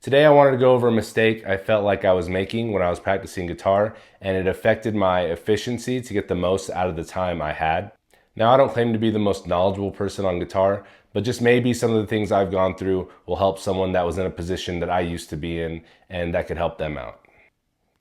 Today I wanted to go over a mistake I felt like I was making when I was practicing guitar, and it affected my efficiency to get the most out of the time I had. Now, I don't claim to be the most knowledgeable person on guitar, but just maybe some of the things I've gone through will help someone that was in a position that I used to be in, and that could help them out.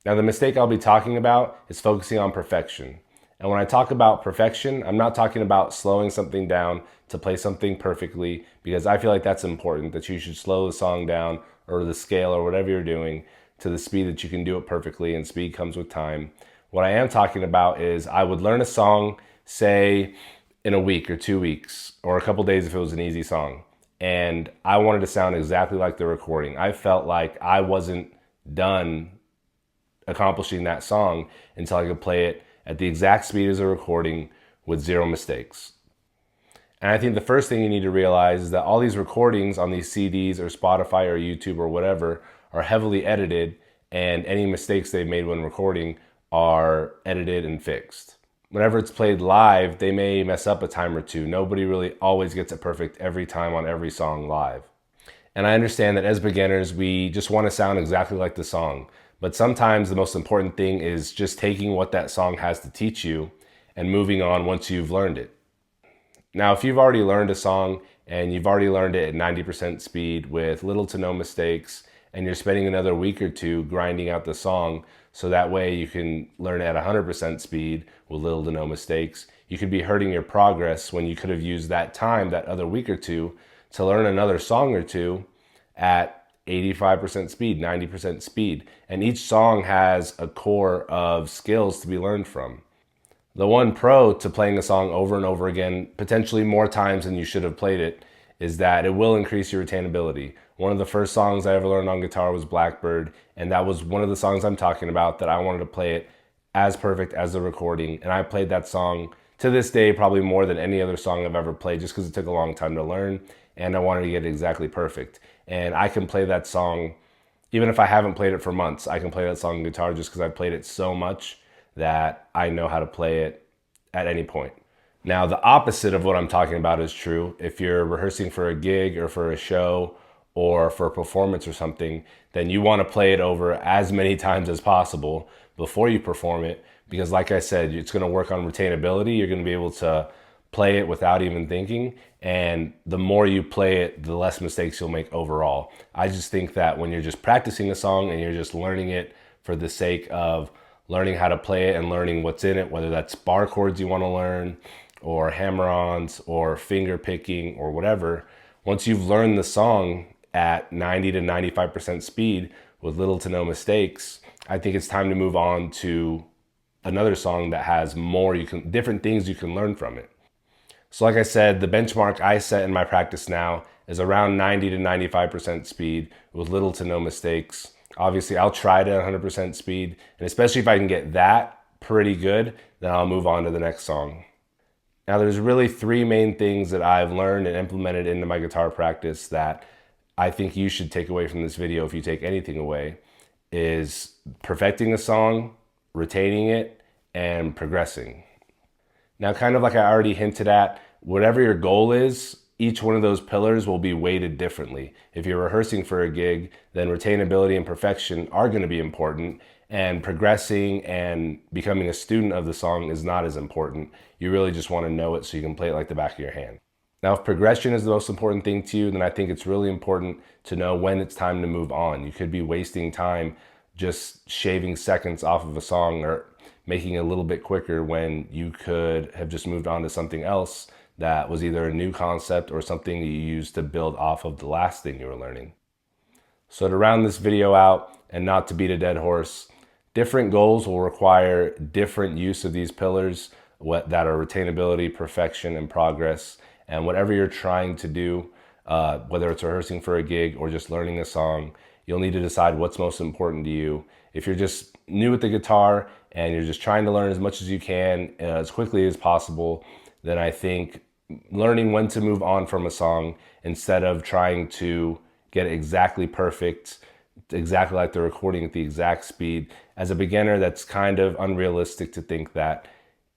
Now, the mistake I'll be talking about is focusing on perfection. And when I talk about perfection, I'm not talking about slowing something down to play something perfectly, because I feel like that's important, that you should slow the song down or the scale or whatever you're doing to the speed that you can do it perfectly, and speed comes with time. What I am talking about is I would learn a song, say, in a week or 2 weeks, or a couple days if it was an easy song, and I wanted to sound exactly like the recording. I felt like I wasn't done accomplishing that song until I could play it at the exact speed as a recording with zero mistakes. And I think the first thing you need to realize is that all these recordings on these CDs or Spotify or YouTube or whatever are heavily edited, and any mistakes they've made when recording are edited and fixed. Whenever it's played live, they may mess up a time or two. Nobody really always gets it perfect every time on every song live. And I understand that as beginners, we just want to sound exactly like the song. But sometimes the most important thing is just taking what that song has to teach you and moving on once you've learned it. Now, if you've already learned a song and you've already learned it at 90% speed with little to no mistakes, and you're spending another week or two grinding out the song so that way you can learn at 100% speed with little to no mistakes, you could be hurting your progress when you could have used that time, that other week or two, to learn another song or two at 85% speed, 90% speed. And each song has a core of skills to be learned from. The one pro to playing a song over and over again, potentially more times than you should have played it, is that it will increase your retainability. One of the first songs I ever learned on guitar was Blackbird, and that was one of the songs I'm talking about, that I wanted to play it as perfect as the recording. And I played that song to this day probably more than any other song I've ever played, just because it took a long time to learn and I wanted to get it exactly perfect. And I can play that song, even if I haven't played it for months, I can play that song on guitar just because I've played it so much that I know how to play it at any point. Now, the opposite of what I'm talking about is true. If you're rehearsing for a gig or for a show or for a performance or something, then you want to play it over as many times as possible before you perform it, because like I said, it's going to work on retainability. You're going to be able to play it without even thinking, and the more you play it, the less mistakes you'll make overall. I just think that when you're just practicing a song and you're just learning it for the sake of learning how to play it and learning what's in it, whether that's bar chords you want to learn or hammer-ons or finger picking or whatever, once you've learned the song at 90 to 95% speed with little to no mistakes, I think it's time to move on to another song that has different things you can learn from it. So like I said, the benchmark I set in my practice now is around 90 to 95% speed with little to no mistakes. Obviously, I'll try to 100% speed, and especially if I can get that pretty good, then I'll move on to the next song. Now, there's really three main things that I've learned and implemented into my guitar practice that I think you should take away from this video, if you take anything away, is perfecting a song, retaining it, and progressing. Now, kind of like I already hinted at, whatever your goal is, each one of those pillars will be weighted differently. If you're rehearsing for a gig, then retainability and perfection are going to be important, and progressing and becoming a student of the song is not as important. You really just want to know it so you can play it like the back of your hand. Now, if progression is the most important thing to you, then I think it's really important to know when it's time to move on. You could be wasting time just shaving seconds off of a song or making it a little bit quicker when you could have just moved on to something else that was either a new concept or something you used to build off of the last thing you were learning. So to round this video out, and not to beat a dead horse, different goals will require different use of these pillars that are retainability, perfection, and progress. And whatever you're trying to do, whether it's rehearsing for a gig or just learning a song, you'll need to decide what's most important to you. If you're just new at the guitar and you're just trying to learn as much as you can as quickly as possible, then I think learning when to move on from a song instead of trying to get it exactly perfect, exactly like the recording at the exact speed. As a beginner, that's kind of unrealistic to think that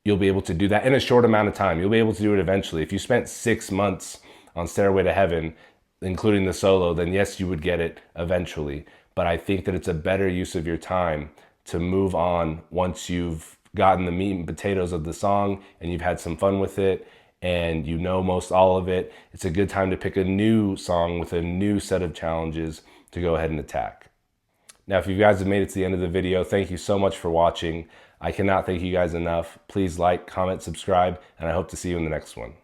you'll be able to do that in a short amount of time. You'll be able to do it eventually. If you spent 6 months on Stairway to Heaven, including the solo, then yes, you would get it eventually. But I think that it's a better use of your time to move on once you've gotten the meat and potatoes of the song and you've had some fun with it and you know most all of it. It's a good time to pick a new song with a new set of challenges to go ahead and attack. Now, if you guys have made it to the end of the video, thank you so much for watching. I cannot thank you guys enough. Please like, comment, subscribe, and I hope to see you in the next one.